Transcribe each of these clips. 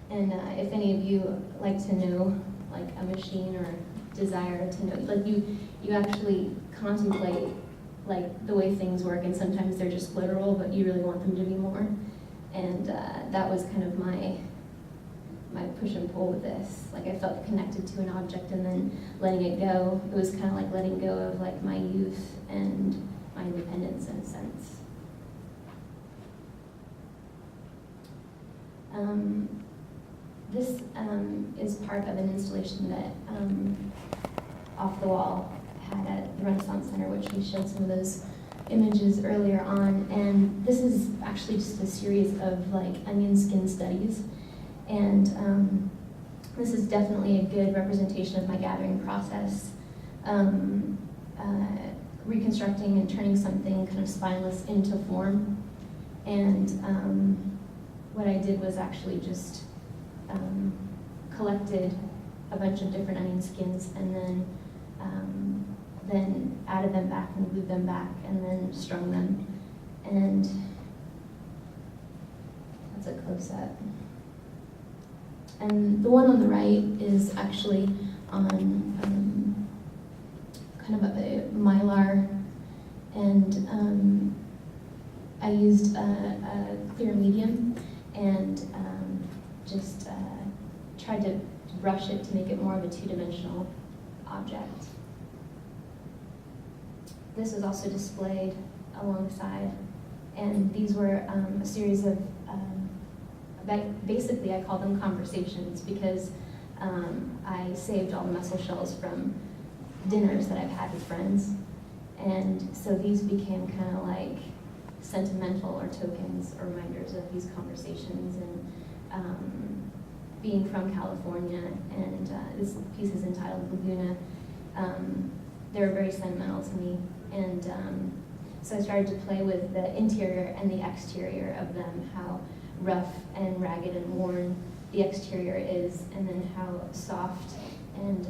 And if any of you like to know, like a machine or desire to know, like you actually contemplate like the way things work, and sometimes they're just literal, but you really want them to be more. And that was kind of my push and pull with this. Like I felt connected to an object, and then letting it go. It was kind of like letting go of like my youth and my independence in a sense. This is part of an installation that Off the Wall had at the Renaissance Center, which we showed some of those images earlier on. And this is actually just a series of like onion skin studies. And this is definitely a good representation of my gathering process, reconstructing and turning something kind of spineless into form. And what I did was actually just collected a bunch of different onion skins, and then added them back and glued them back, and then strung them. And that's a close-up. And the one on the right is actually on kind of a mylar, and I used a clear medium and just tried to brush it to make it more of a two-dimensional object. This was also displayed alongside, and these were a series of, basically I call them conversations, because I saved all the mussel shells from dinners that I've had with friends, and so these became kind of like sentimental or tokens or reminders of these conversations. And being from California, and this piece is entitled Laguna, they were very sentimental to me. And so I started to play with the interior and the exterior of them, how rough and ragged and worn the exterior is, and then how soft and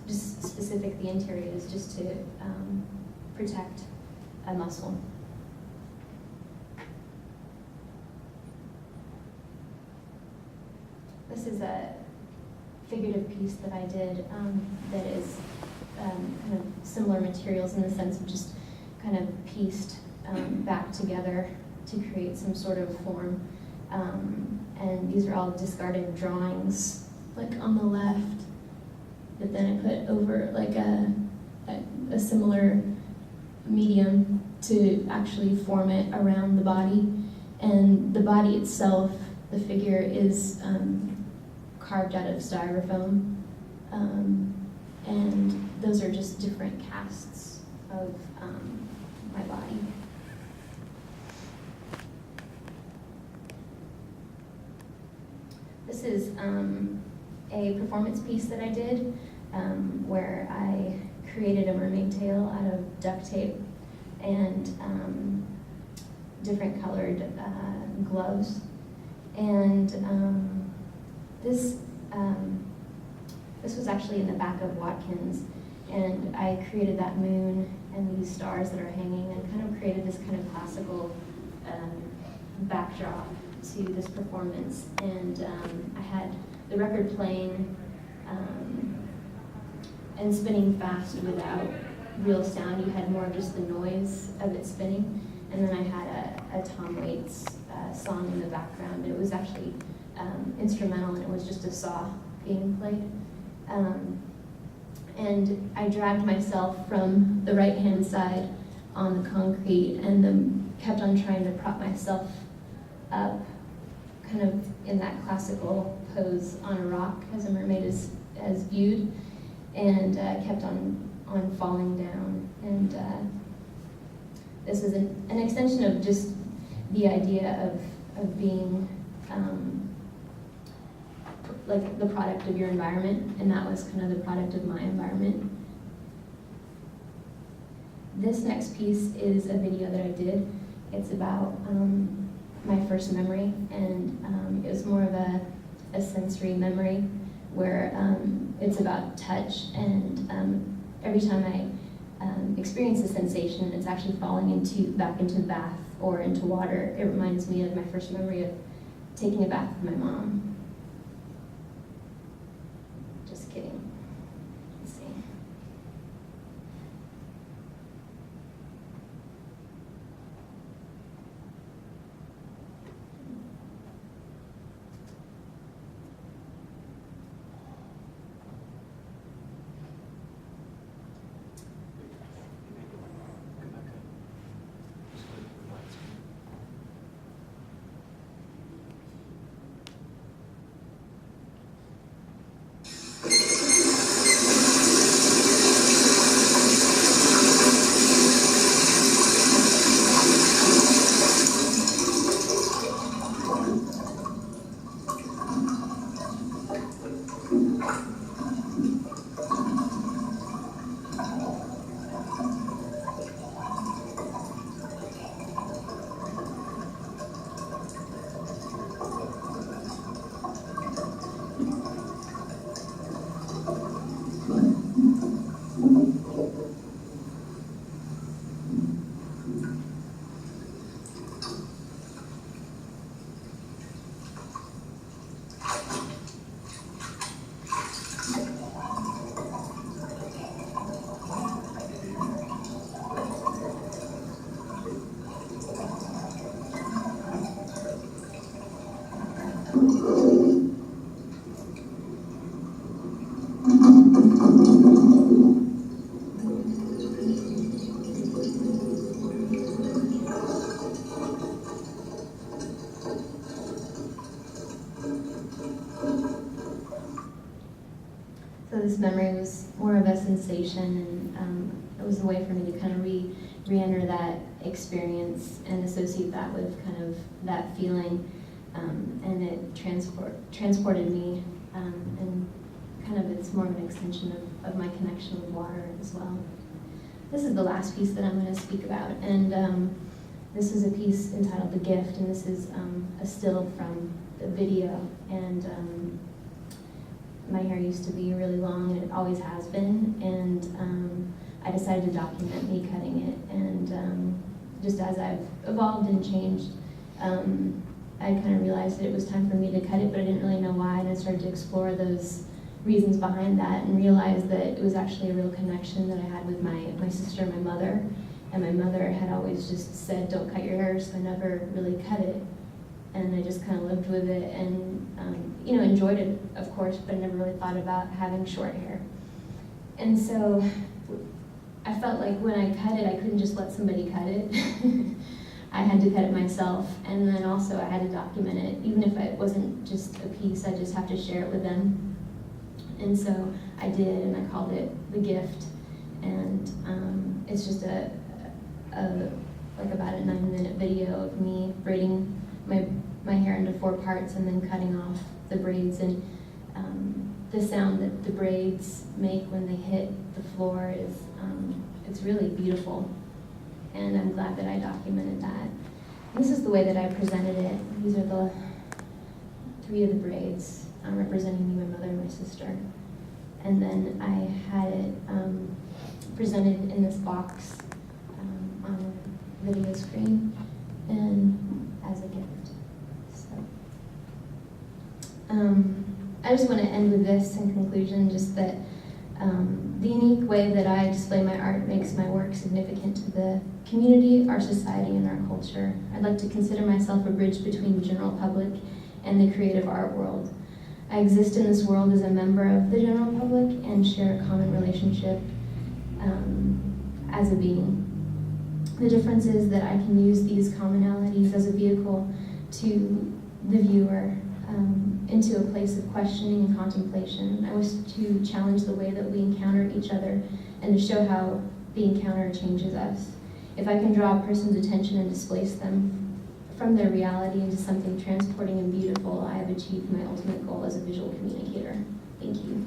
just specific the interior is, just to protect a mussel. This is a figurative piece that I did that is kind of similar materials in the sense of just kind of pieced back together to create some sort of form. And these are all discarded drawings, like on the left, but then I put over like a similar medium to actually form it around the body. And the body itself, the figure, is carved out of styrofoam. And those are just different casts of my body. This is a performance piece that I did where I created a mermaid tail out of duct tape and different colored gloves. And this was actually in the back of Watkins, and I created that moon and these stars that are hanging, and kind of created this kind of classical backdrop to this performance. And I had the record playing and spinning fast without real sound. You had more of just the noise of it spinning. And then I had a Tom Waits song in the background. It was actually instrumental, and it was just a saw being played. And I dragged myself from the right-hand side on the concrete, and then kept on trying to prop myself up, kind of in that classical pose on a rock as a mermaid is viewed, and kept on falling down. And this was an extension of just the idea of being like the product of your environment, and that was kind of the product of my environment. This next piece is a video that I did. It's about my first memory, and it was more of a sensory memory where it's about touch, and every time I experience a sensation, it's actually falling back into the bath or into water. It reminds me of my first memory of taking a bath with my mom. Just kidding. Let's see. So this memory was more of a sensation, and it was a way for me to kind of re-enter that experience and associate that with kind of that feeling, and it transported me, and kind of it's more of an extension of my connection with water as well. This is the last piece that I'm going to speak about, and this is a piece entitled "The Gift," and this is a still from the video, and my hair used to be really long, and it always has been, and I decided to document me cutting it, and just as I've evolved and changed, I kind of realized that it was time for me to cut it, but I didn't really know why, and I started to explore those reasons behind that and realized that it was actually a real connection that I had with my sister and my mother, and my mother had always just said, "Don't cut your hair," so I never really cut it, and I just kind of lived with it, and enjoyed it, of course, but I never really thought about having short hair. And so I felt like when I cut it, I couldn't just let somebody cut it. I had to cut it myself, and then also I had to document it. Even if it wasn't just a piece, I just have to share it with them. And so I did, and I called it "The Gift," and it's just like about a 9-minute video of me braiding my hair into 4 parts and then cutting off the braids, and the sound that the braids make when they hit the floor is it's really beautiful, and I'm glad that I documented that. And this is the way that I presented it. These are the 3 of the braids representing me, my mother, and my sister, and then I had it presented in this box on a video screen and as a gift. I just want to end with this in conclusion, just that the unique way that I display my art makes my work significant to the community, our society, and our culture. I'd like to consider myself a bridge between the general public and the creative art world. I exist in this world as a member of the general public and share a common relationship as a being. The difference is that I can use these commonalities as a vehicle to the viewer, into a place of questioning and contemplation. I wish to challenge the way that we encounter each other and to show how the encounter changes us. If I can draw a person's attention and displace them from their reality into something transporting and beautiful, I have achieved my ultimate goal as a visual communicator. Thank you.